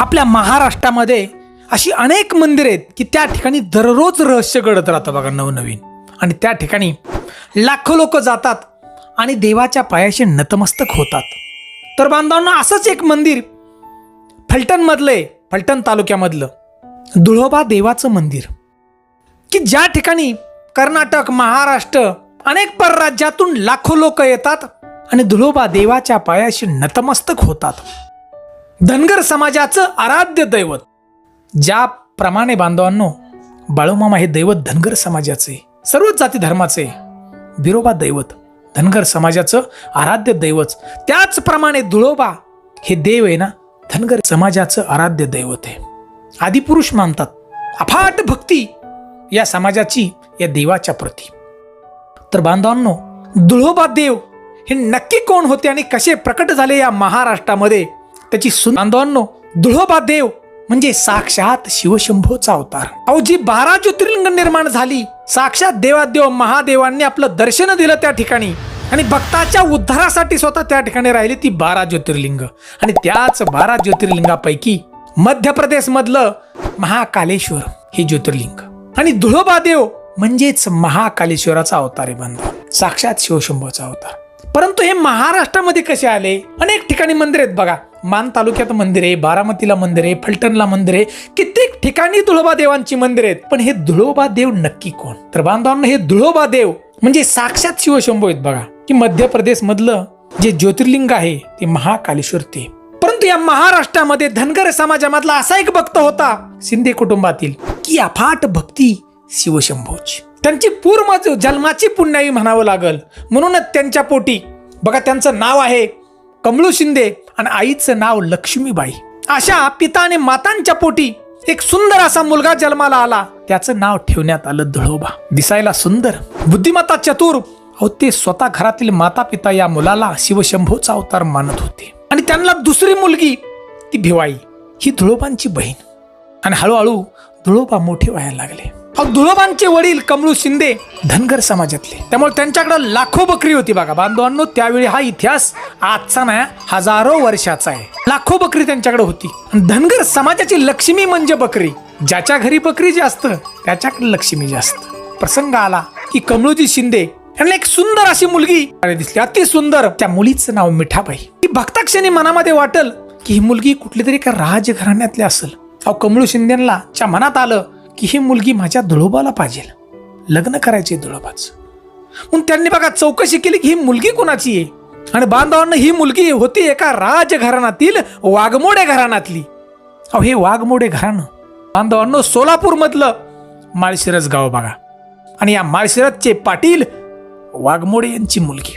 आपल्या महाराष्ट्रामध्ये अशी अनेक मंदिरे आहेत की त्या ठिकाणी दररोज रहस्य घडत राहतं बघा नवनवीन. आणि त्या ठिकाणी लाखो लोक जातात आणि देवाच्या पायाशी नतमस्तक होतात. तर बांधवांना असंच एक मंदिर फलटणमधलं आहे, फलटण तालुक्यामधलं धुळोबा देवाचं मंदिर, की ज्या ठिकाणी कर्नाटक, महाराष्ट्र, अनेक परराज्यातून लाखो लोक येतात आणि धुळोबा देवाच्या पायाशी नतमस्तक होतात. धनगर समाजाचं आराध्य दैवत, ज्याप्रमाणे बांधवांनो बाळूमामा हे दैवत धनगर समाजाचे, सर्वच जाती धर्माचे बिरोबा दैवत, धनगर समाजाचं आराध्य दैवत, त्याचप्रमाणे धुळोबा हे देव आहे ना धनगर समाजाचं आराध्य दैवत आहे. आदिपुरुष मानतात. अफाट भक्ती या समाजाची या देवाच्या प्रती. तर बांधवांनो धुळोबा देव हे नक्की कोण होते आणि कसे प्रकट झाले या महाराष्ट्रामध्ये त्याची बांधवांनो, धुळोबा देव म्हणजे साक्षात शिवशंभोचा अवतार. अहो जी 12 ज्योतिर्लिंग निर्माण झाली, साक्षात देवादेव महादेवांनी आपलं दर्शन दिलं त्या ठिकाणी आणि भक्ताच्या उद्धारासाठी स्वतः त्या ठिकाणी राहिली ती 12 ज्योतिर्लिंग. आणि त्याच 12 ज्योतिर्लिंगापैकी मध्य प्रदेश मधलं महाकालेश्वर हे ज्योतिर्लिंग आणि धुळोबा देव म्हणजेच महाकालेश्वराचा अवतार आहे बांधव, साक्षात शिवशंभोचा अवतार. परंतु हे महाराष्ट्रामध्ये कसे आले? अनेक ठिकाणी मंदिर आहेत बघा. मान तालुक्यात मंदिर आहे, बारामतीला मंदिर आहे, फलटणला मंदिर आहे, कित्येक ठिकाणी धुळोबा देवांची मंदिर आहेत. पण हे धुळोबा देव नक्की कोण? तर बांधवांना हे धुळोबा देव म्हणजे साक्षात शिवशंभो आहेत बघा, की मध्य प्रदेश मधलं जे ज्योतिर्लिंग आहे ते महाकालेश्वर ते. परंतु या महाराष्ट्रामध्ये धनगर समाजामधला असा एक भक्त होता शिंदे कुटुंबातील, की अफाट भक्ती शिवशंभोची. त्यांची पूर्व जन्माची पुण्याई म्हणावं लागल. म्हणूनच त्यांच्या पोटी बघा त्यांचं नाव आहे कमळू शिंदे आणि आईचं नाव लक्ष्मीबाई. अशा पिता आणि मातांच्या पोटी एक सुंदर असा मुलगा जन्माला आला, त्याचं नाव ठेवण्यात आलं धुळोबा. दिसायला सुंदर, बुद्धिमत्ता चतुर, अहो ते स्वतः घरातील माता पिता या मुलाला शिवशंभोचा अवतार मानत होते. आणि त्यांना दुसरी मुलगी ती भिवाई, ही धुळोबांची बहीण. आणि हळूहळू धुळोबा मोठे व्हायला लागले. धुळोबांचे वडील कमळू शिंदे धनगर समाजातले, त्यामुळे त्यांच्याकडे लाखो बकरी होती बघा बांधवांनो. त्यावेळी हा इतिहास आजचा नाही, हजारो वर्षाचा आहे. लाखो बकरी त्यांच्याकडे होती. धनगर समाजाची लक्ष्मी म्हणजे बकरी. ज्याच्या घरी बकरी जास्त त्याच्याकडे लक्ष्मी जास्त. प्रसंग आला की कमळूजी शिंदे यांना एक सुंदर अशी मुलगी दिसली, अति सुंदर. त्या मुलीचं नाव मिठाबाई. ती भक्ताक्षणी मनामध्ये वाटल की ही मुलगी कुठली तरी एका राजघराण्यातली असेल. कमळू शिंदेला च्या मनात आलं की ही मुलगी माझ्या धुळोबाला पाहिजे, लग्न करायचे धुळोबाच. म्हणून त्यांनी बघा चौकशी केली की ही मुलगी कोणाची आहे. आणि बांधवांना ही मुलगी होती एका राजघराण्यातील वाघमोडे घराण्यातली. हे वाघमोडे घराणं बांधवांनो सोलापूर मधलं माळशिरस गाव बघा. आणि या माळशिरसचे पाटील वाघमोडे यांची मुलगी.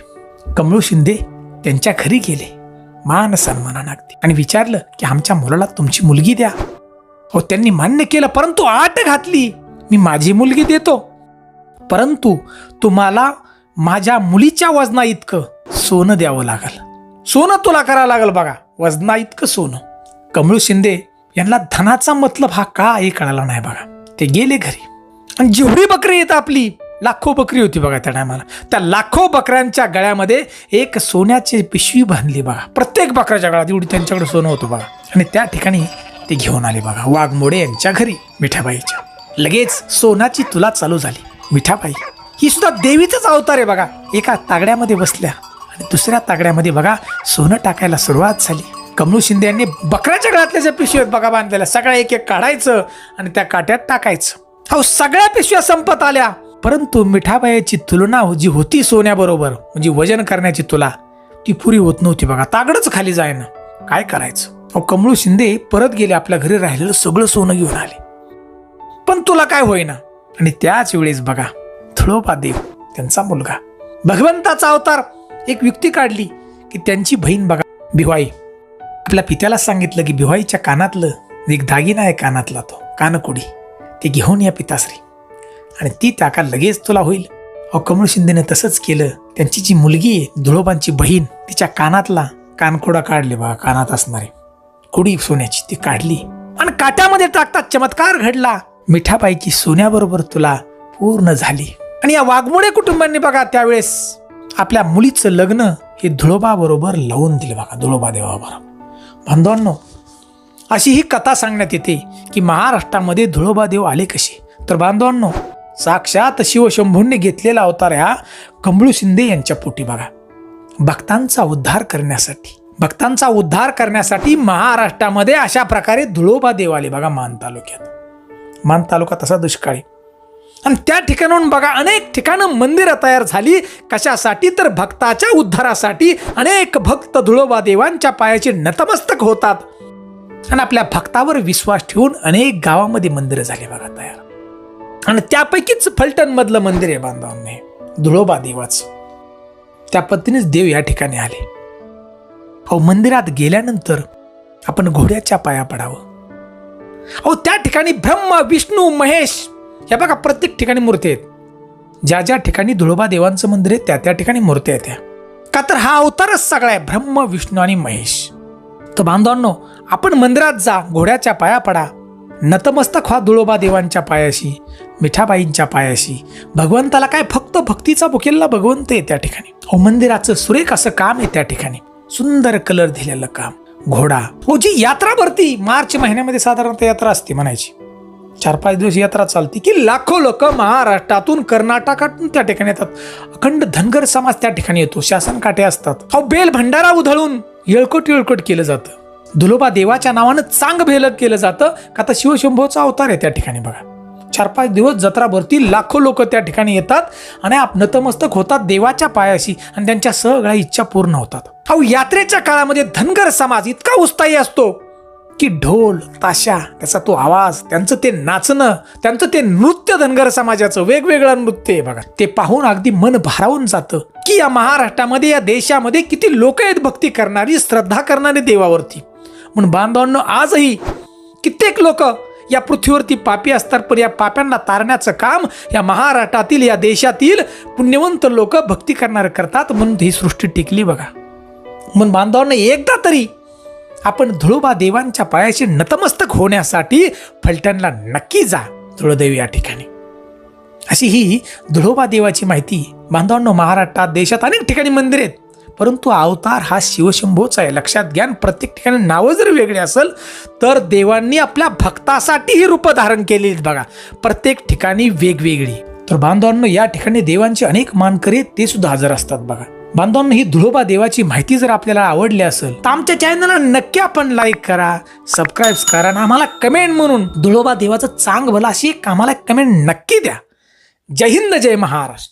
कमळू शिंदे त्यांच्या घरी गेले मान सन्मानाने अगदी आणि विचारलं की आमच्या मुलाला तुमची मुलगी द्या. त्यांनी मान्य केलं, परंतु आट घातली, मी माझी मुलगी देतो, परंतु तुम्हाला माझ्या मुलीच्या वजना इतकं सोनं द्यावं लागल. सोनं तुला करावं लागल बघा, वजना इतकं सोनं. कमळू शिंदे यांना धनाचा मतलब हा का हे कळाला नाही बघा. ते गेले घरी आणि जेवढी बकरी येत आपली लाखो बकरी होती बघा त्या टायमाला, त्या लाखो बकऱ्यांच्या गळ्यामध्ये एक सोन्याची पिशवी बांधली बघा. प्रत्येक बकऱ्याच्या गळ्यात एवढी त्यांच्याकडे सोनं होतं बघा. आणि त्या ठिकाणी ते घेऊन आले बघा वाघमोडे यांच्या घरी मिठाबाईच्या. लगेच सोनाची तुला चालू झाली. मिठाबाई ही सुद्धा देवीचाच अवतार आहे बघा. एका तागड्यामध्ये बसल्या आणि दुसऱ्या तागड्यामध्ये बघा सोनं टाकायला सुरुवात झाली. कमळू शिंदे यांनी बकऱ्याच्या गळ्यातल्या ज्या पिशव्या बघा बांधलेल्या सगळ्या एक एक काढायचं आणि त्या काट्यात टाकायचं. सगळ्या पिशव्या संपत आल्या, परंतु मिठाबाईची तुलना जी होती सोन्याबरोबर म्हणजे वजन करण्याची तुला, ती पुरी होत नव्हती बघा. तागडच खाली जायना. काय करायचं? कमळू शिंदे परत गेले, आपल्या घरी राहिलेलं सगळं सोनं घेऊन आले, पण तुला काय होईना. आणि त्याच वेळेस बघा धुळोबा देव त्यांचा मुलगा भगवंताचा अवतार एक युक्ती काढली की त्यांची बहीण बघा भिवाई आपल्या पित्याला सांगितलं की भिवाईच्या कानातलं एक दागिना आहे कानातला, तो कानकुडी, ते घेऊन या पिताश्री आणि ती टाका लगेच तुला होईल. कमळू शिंदेने तसंच केलं. त्यांची जी मुलगी आहे धुळोबांची बहीण, तिच्या कानातला कानकोडा काढले बघा, कानात असणारे कुडी सोन्याची ती काढली आणि काट्यामध्ये टाकतात चमत्कार घडला. मिठाबाईची सोन्याबरोबर तुला पूर्ण झाली. आणि या वाघमोडे कुटुंबांनी बघा त्यावेळेस आपल्या मुलीचं लग्न हे धुळोबा बरोबर लावून दिले बघा, धुळोबा देवाबरोबर. बांधवांनो अशी ही कथा सांगण्यात येते की महाराष्ट्रामध्ये धुळोबा देव आले कसे. तर बांधवांनो, साक्षात शिवशंभूंनी घेतलेला अवतार ह्या कमळू शिंदे यांच्या पोटी बघा. भक्तांचा उद्धार करण्यासाठी महाराष्ट्रामध्ये अशा प्रकारे धुळोबा देव आले बघा. मान तालुका तसा दुष्काळी, आणि त्या ठिकाणाहून बघा अनेक ठिकाणं मंदिरं तयार झाली. कशासाठी? तर भक्ताच्या उद्धारासाठी. अनेक भक्त धुळोबा देवांच्या पायाचे नतमस्तक होतात आणि आपल्या भक्तावर विश्वास ठेवून अनेक गावामध्ये मंदिरं झाली बघा तयार. आणि त्यापैकीच फलटण मधलं मंदिर आहे बांधवांनी धुळोबा देवाचं. त्या पद्धतीनेच देव या ठिकाणी आले. मंदिरात गेल्यानंतर आपण घोड्याच्या पाया पडावं. त्या ठिकाणी ब्रह्मा, विष्णू, महेश या बघा प्रत्येक ठिकाणी मूर्ती आहेत. ज्या ज्या ठिकाणी धुळोबा देवांचं मंदिर आहे त्या त्या ठिकाणी मूर्ती आहेत. का तर हा अवतारच सगळा आहे, ब्रह्म, विष्णू आणि महेश. तर बांधवांनो, आपण मंदिरात जा, घोड्याच्या पाया पडा, नतमस्तक व्हा धुळोबा देवांच्या पायाशी, मिठाबाईंच्या पायाशी. भगवंताला काय फक्त भक्तीचा बुकेला भगवंत आहे त्या ठिकाणी. मंदिराचं सुरेख असं काम आहे त्या ठिकाणी, सुंदर कलर दिलेलं काम. घोडा जी यात्रा भरती मार्च महिन्यामध्ये साधारणतः यात्रा असते म्हणायची. 4-5 दिवस यात्रा चालती की लाखो लोक महाराष्ट्रातून, कर्नाटकातून त्या ठिकाणी येतात. अखंड धनगर समाज त्या ठिकाणी येतो. शासन काटे असतात. बेल भंडारा उधळून येळकोट केलं जातं. धुळोबा देवाच्या नावानं चांग भेलक केलं जातं. का तर शिवशंभूचा अवतार आहे त्या ठिकाणी बघा. 4-5 दिवस जत्रा भरती, लाखो लोक त्या ठिकाणी येतात आणि नतमस्तक होतात देवाच्या पायाशी आणि त्यांच्या सगळ्या इच्छा पूर्ण होतात. यात्रेच्या काळामध्ये धनगर समाज इतका उत्साही असतो की ढोल ताशा, त्याचा तो आवाज, त्यांचं ते नाचणं, त्यांचं ते नृत्य, धनगर समाजाचं वेगवेगळं नृत्य आहे बघा. ते पाहून अगदी मन भारावून जातं की या महाराष्ट्रामध्ये, या देशामध्ये किती लोक आहेत भक्ती करणारी, श्रद्धा करणारी देवावरती. म्हणून बांधवांनो, आजही कित्येक लोक या पृथ्वीवरती पापी असतात, पण या पाप्यांना तारण्याचं काम या महाराष्ट्रातील, या देशातील पुण्यवंत लोक भक्ती करणारे करतात. म्हणून ही सृष्टी टिकली बघा. म्हणून बांधवांना एकदा तरी आपण धुळोबा देवांच्या पायाशी नतमस्तक होण्यासाठी फलटणला नक्की जा, धुळोदेवी या ठिकाणी. अशी ही धुळोबा देवाची माहिती बांधवांनो. महाराष्ट्रात, देशात अनेक ठिकाणी मंदिर आहेत, परंतु अवतार हा शिवशंभूचा आहे. लक्षात घ्या. प्रत्येक ठिकाणी नावं जर वेगळी असेल तर देवांनी आपल्या भक्तासाठी ही रूप धारण केली आहेत बघा, प्रत्येक ठिकाणी वेगवेगळी. तर बांधवांनो, या ठिकाणी देवांचे अनेक मानकरी ते सुद्धा हजर असतात बघा. बांधवांनो, ही धुळोबा देवाची माहिती जर आपल्याला आवडली असेल तर आमच्या चॅनलला नक्की आपण लाईक करा, सबस्क्राईब करा आणि आम्हाला कमेंट म्हणून धुळोबा देवाचं चांग भलं अशी एक आम्हाला कमेंट नक्की द्या. जय हिंद, जय महाराष्ट्र.